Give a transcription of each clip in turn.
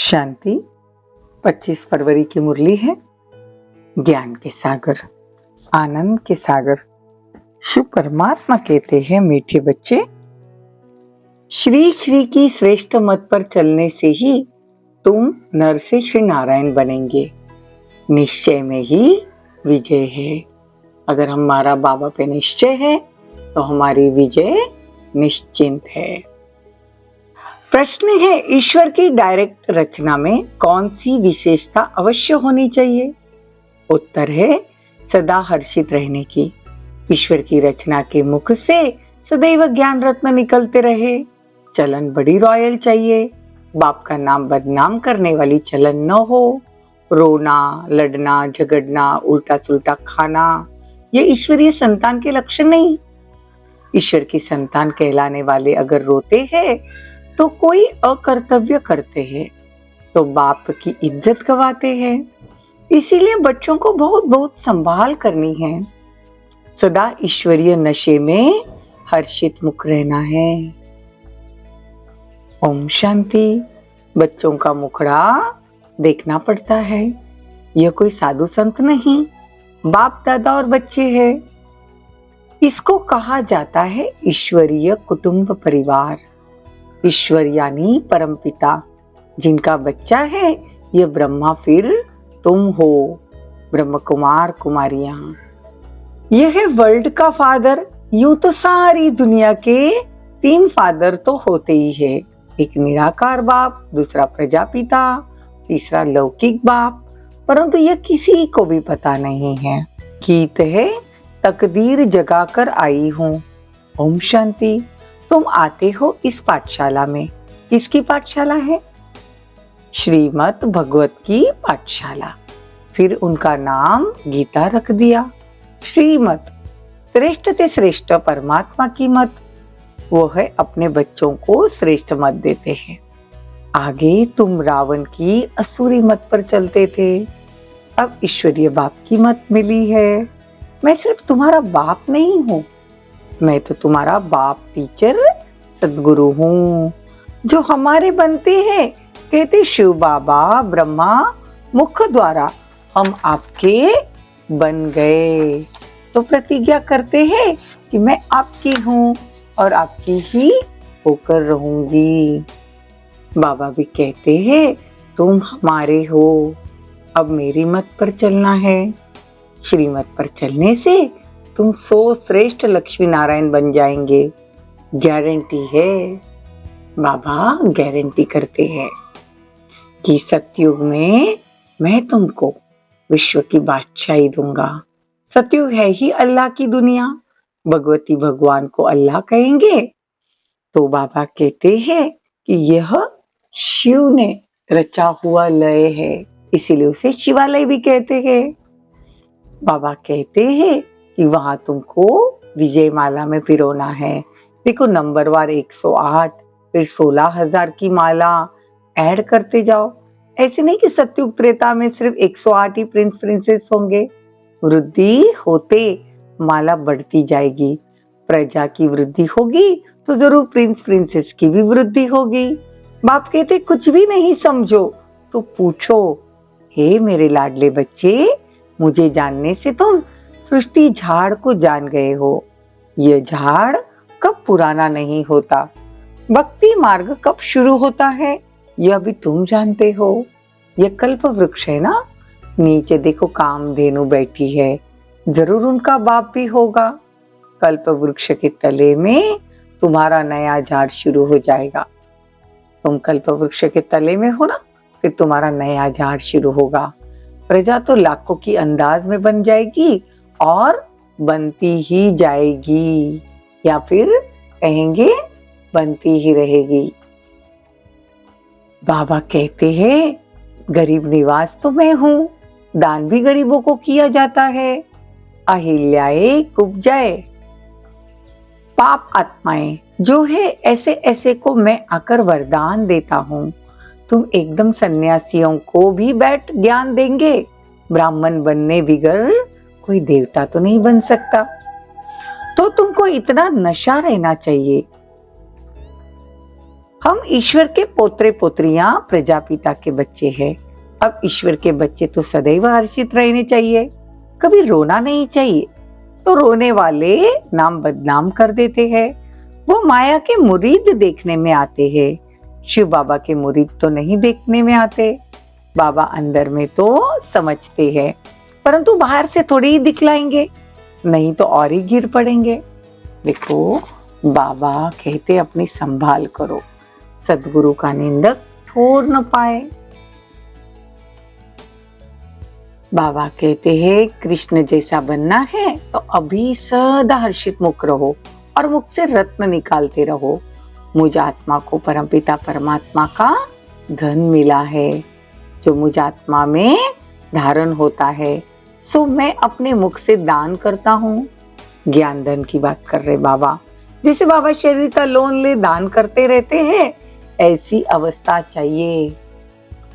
शांति 25 फरवरी की मुरली है। ज्ञान के सागर, आनंद के सागर शिव परमात्मा कहते हैं, मीठे बच्चे, श्री श्री की श्रेष्ठ मत पर चलने से ही तुम नर से श्री नारायण बनेंगे। निश्चय में ही विजय है। अगर हमारा बाबा पे निश्चय है तो हमारी विजय निश्चिंत है। प्रश्न है, ईश्वर की डायरेक्ट रचना में कौन सी विशेषता अवश्य होनी चाहिए? उत्तर है सदा हर्षित रहने की। ईश्वर की रचना के मुख से सदैव ज्ञान रत्न निकलते रहे। चलन बड़ी रॉयल चाहिए। बाप का नाम बदनाम करने वाली चलन न हो। रोना, लड़ना, झगड़ना, उल्टा सुल्टा खाना, ये ईश्वरीय संतान के लक्षण नहीं। ईश्वर की संतान कहलाने वाले अगर रोते हैं तो कोई अकर्तव्य करते हैं, तो बाप की इज्जत गवाते हैं। इसीलिए बच्चों को बहुत बहुत संभाल करनी है। सदा ईश्वरीय नशे में हर्षित मुख रहना है। ओम शांति। बच्चों का मुखड़ा देखना पड़ता है। यह कोई साधु संत नहीं, बाप दादा और बच्चे हैं। इसको कहा जाता है ईश्वरीय कुटुंब परिवार। ईश्वर यानी परमपिता, जिनका बच्चा है ये ब्रह्मा फिर तुम हो, ब्रह्म कुमार कुमारियां। यह है वर्ल्ड का फादर। यूं तो सारी दुनिया के 3 फादर तो होते ही है। एक निराकार बाप, दूसरा प्रजापिता, तीसरा लौकिक बाप, परंतु यह किसी को भी पता नहीं है। गीत है, तकदीर जगाकर आई हूं। ओम शांति। तुम आते हो इस पाठशाला में। किसकी पाठशाला है? श्रीमद् भगवत की पाठशाला। फिर उनका नाम गीता रख दिया। श्रीमद् श्रेष्ठ से श्रेष्ठ परमात्मा की मत, वो है अपने बच्चों को श्रेष्ठ मत देते हैं। आगे तुम रावण की असुरी मत पर चलते थे, अब ईश्वरीय बाप की मत मिली है। मैं सिर्फ तुम्हारा बाप नहीं हूँ, मैं तो तुम्हारा बाप टीचर सदगुरु हूँ। जो हमारे बनते हैं, कहते शिव बाबा ब्रह्मा मुख द्वारा हम आपके बन गए। तो प्रतिज्ञा करते हैं कि मैं आपकी हूँ और आपकी ही होकर रहूंगी। बाबा भी कहते हैं तुम हमारे हो, अब मेरी मत पर चलना है। श्रीमत पर चलने से तुम 100 श्रेष्ठ लक्ष्मी नारायण बन जाएंगे। गारंटी है। बाबा गारंटी करते हैं कि सतयुग में मैं तुमको विश्व की बादशाही दूंगा। सतयुग है ही अल्लाह की दुनिया। भगवती भगवान को अल्लाह कहेंगे तो बाबा कहते हैं कि यह शिव ने रचा हुआ लय है, इसीलिए उसे शिवालय भी कहते हैं। बाबा कहते हैं कि वहां तुमको विजय माला में पिरोना है। देखो नंबरवार 108, फिर 16,000 की माला ऐड करते जाओ। ऐसे नहीं कि सतयुग त्रेता में सिर्फ 108 ही प्रिंस प्रिंसेस होंगे। वृद्धि होते माला बढ़ती जाएगी। प्रजा की वृद्धि होगी तो जरूर प्रिंस प्रिंसेस की भी वृद्धि होगी। बाप कहते कुछ भी नहीं समझो तो पूछो। हे मेरे लाडले बच्चे, मुझे जानने से तुम सृष्टि झाड़ को जान गए हो। यह झाड़ कब पुराना नहीं होता, भक्ति मार्ग कब शुरू होता है, यह भी तुम जानते हो। यह कल्प वृक्ष है ना, नीचे देखो कामधेनु बैठी है, जरूर उनका बाप भी होगा। कल्प वृक्ष के तले में तुम्हारा नया झाड़ शुरू हो जाएगा। तुम कल्प वृक्ष के तले में हो ना, फिर तुम्हारा नया झाड़ शुरू होगा। प्रजा तो लाखों की अंदाज में बन जाएगी और बनती ही जाएगी, या फिर कहेंगे बनती ही रहेगी। बाबा कहते हैं गरीब निवास तो मैं हूं, दान भी गरीबों को किया जाता है। अहिल्याए कुब्जाए, पाप आत्माएं जो है ऐसे ऐसे को मैं आकर वरदान देता हूं। तुम एकदम सन्यासियों को भी बैठ ज्ञान देंगे। ब्राह्मण बनने बिगर कोई देवता तो नहीं बन सकता। तो तुमको इतना नशा रहना चाहिए हम ईश्वर के पोत्रे पोत्रियां प्रजापिता के बच्चे हैं। अब ईश्वर के बच्चे तो सदैव हर्षित रहने चाहिए, कभी रोना नहीं चाहिए। तो रोने वाले नाम बदनाम कर देते हैं। वो माया के मुरीद देखने में आते हैं, शिव बाबा के मुरीद तो नहीं देखने में आते। बाबा अंदर में तो समझते हैं, परंतु बाहर से थोड़ी ही दिखलाएंगे, नहीं तो और ही गिर पड़ेंगे। देखो, बाबा कहते अपनी संभाल करो, सदगुरु का निंदक छोड़ न पाए। बाबा कहते हैं कृष्ण जैसा बनना है तो अभी सदा हर्षित मुख रहो और मुख से रत्न निकालते रहो। मुझ आत्मा को परमपिता परमात्मा का धन मिला है, जो मुझ आत्मा में धारण होता है सो मैं अपने मुख से दान करता हूँ। ज्ञान धन की बात कर रहे बाबा, जैसे बाबा शरीर का लोन ले दान करते रहते हैं, ऐसी अवस्था चाहिए।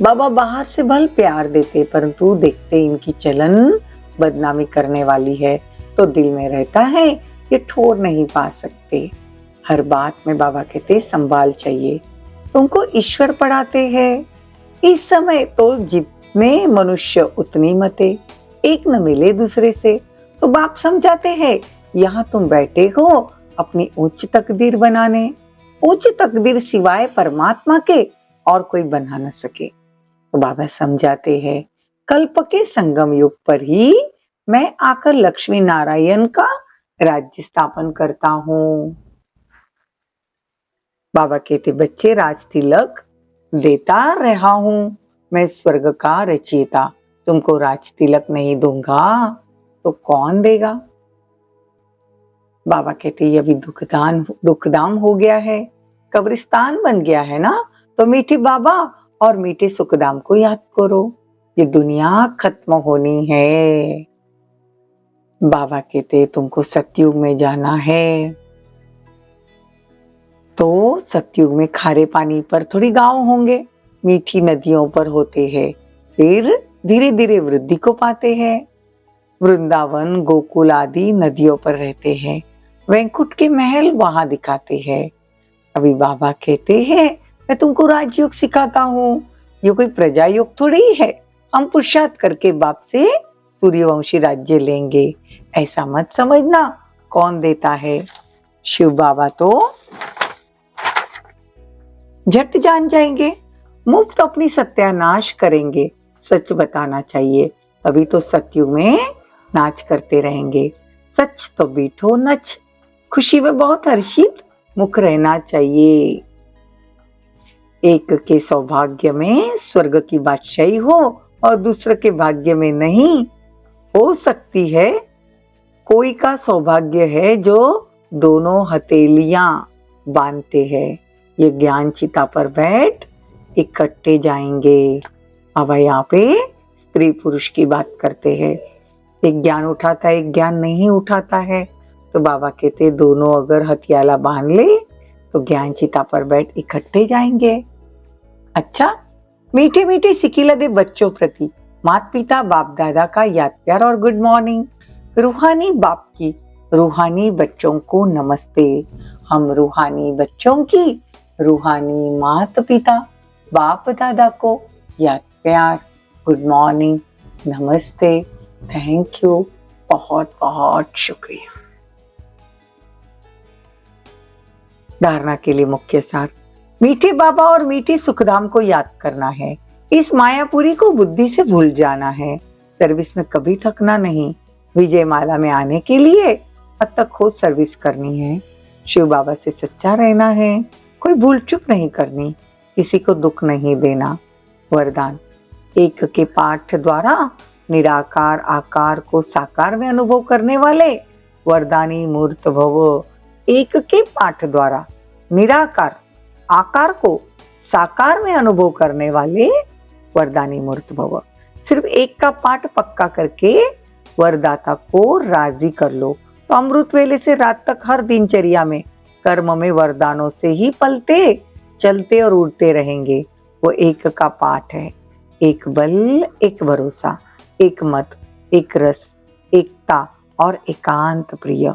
बाबा बाहर से भल प्यार देते, परंतु देखते इनकी चलन बदनामी करने वाली है तो दिल में रहता है ये ठोर नहीं पा सकते। हर बात में बाबा कहते संभाल चाहिए। तुमको ईश्वर पढ़ाते हैं। इस समय तो जितने मनुष्य उतनी मते, एक न मिले दूसरे से। तो बाप समझाते हैं यहाँ तुम बैठे हो अपनी उच्च तकदीर बनाने। उच्च तकदीर सिवाय परमात्मा के और कोई बना न सके। तो बाबा समझाते हैं कल्प के संगम युग पर ही मैं आकर लक्ष्मी नारायण का राज्य स्थापन करता हूँ। बाबा कहते बच्चे राज तिलक देता रहा हूँ, मैं स्वर्ग का रचयिता। तुमको राज तिलक नहीं दूंगा तो कौन देगा। बाबा कहते ये अभी दुखदाम हो गया है, कब्रिस्तान बन गया है ना, तो मीठे बाबा और मीठे सुखदाम को याद करो। ये दुनिया खत्म होनी है। बाबा कहते तुमको सतयुग में जाना है, तो सतयुग में खारे पानी पर थोड़ी गांव होंगे, मीठी नदियों पर होते हैं। फिर धीरे धीरे वृद्धि को पाते हैं। वृंदावन गोकुल आदि नदियों पर रहते हैं। वैकुंठ के महल वहां दिखाते हैं। अभी बाबा कहते हैं मैं तुमको राजयोग सिखाता हूँ, ये कोई प्रजा योग थोड़ी है। हम पुरुषार्थ करके बाप से सूर्यवंशी राज्य लेंगे, ऐसा मत समझना। कौन देता है? शिव बाबा तो झट जान जाएंगे, मुफ्त अपनी सत्यानाश करेंगे। सच बताना चाहिए, तभी तो सतयुग में नाच करते रहेंगे। सच तो बीठो नच, खुशी में बहुत हर्षित मुख रहना चाहिए। एक के सौभाग्य में स्वर्ग की बादशाही हो और दूसरे के भाग्य में नहीं हो सकती है। कोई का सौभाग्य है जो दोनों हथेलियां बांधते हैं, ये ज्ञान चिता पर बैठ इकट्ठे जाएंगे। अब यहाँ पे स्त्री पुरुष की बात करते हैं। एक ज्ञान उठाता है, एक ज्ञान नहीं उठाता है। तो बाबा कहते दोनों अगर हथियाला बांध ले तो ज्ञान चिता पर बैठ इकट्ठे जाएंगे। अच्छा, मीठे मीठे सिकिला दे बच्चों प्रति माता पिता बाप दादा का याद प्यार और गुड मॉर्निंग। रूहानी बाप की रूहानी बच्चों को नमस्ते। हम रूहानी बच्चों की रूहानी माता पिता बाप दादा को याद प्यार, गुड मॉर्निंग, नमस्ते, थैंक यू, बहुत बहुत शुक्रिया। धारणा के लिए मुख्य सार, मीठे बाबा और मीठे सुखधाम को याद करना है। इस मायापुरी को बुद्धि से भूल जाना है। सर्विस में कभी थकना नहीं। विजय माला में आने के लिए अब तक खुद सर्विस करनी है। शिव बाबा से सच्चा रहना है, कोई भूल चूक नहीं करनी, किसी को दुख नहीं देना। वरदान, एक के पाठ द्वारा निराकार आकार को साकार में अनुभव करने वाले वरदानी मूर्त भव। एक के पाठ द्वारा निराकार आकार को साकार में अनुभव करने वाले वरदानी मूर्त भव। सिर्फ एक का पाठ पक्का करके वरदाता को राजी कर लो तो अमृत वेले से रात तक हर दिनचर्या में कर्म में वरदानों से ही पलते चलते और उड़ते रहेंगे। वो एक का पाठ है, एक बल, एक भरोसा, एक मत, एक रस, एकता और एकांत प्रिय।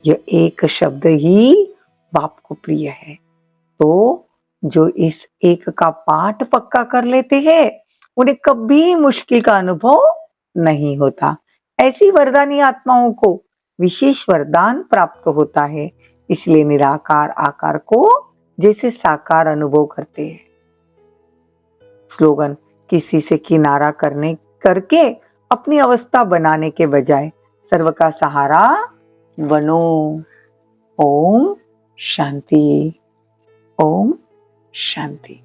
यह एक शब्द ही बाप को प्रिय है। तो जो इस एक का पाठ पक्का कर लेते हैं, उन्हें कभी मुश्किल का अनुभव नहीं होता। ऐसी वरदानी आत्माओं को विशेष वरदान प्राप्त होता है, इसलिए निराकार आकार को जैसे साकार अनुभव करते हैं। स्लोगन: किसी से किनारा करके अपनी अवस्था बनाने के बजाय सर्व का सहारा बनो। ओम शांति। ओम शांति।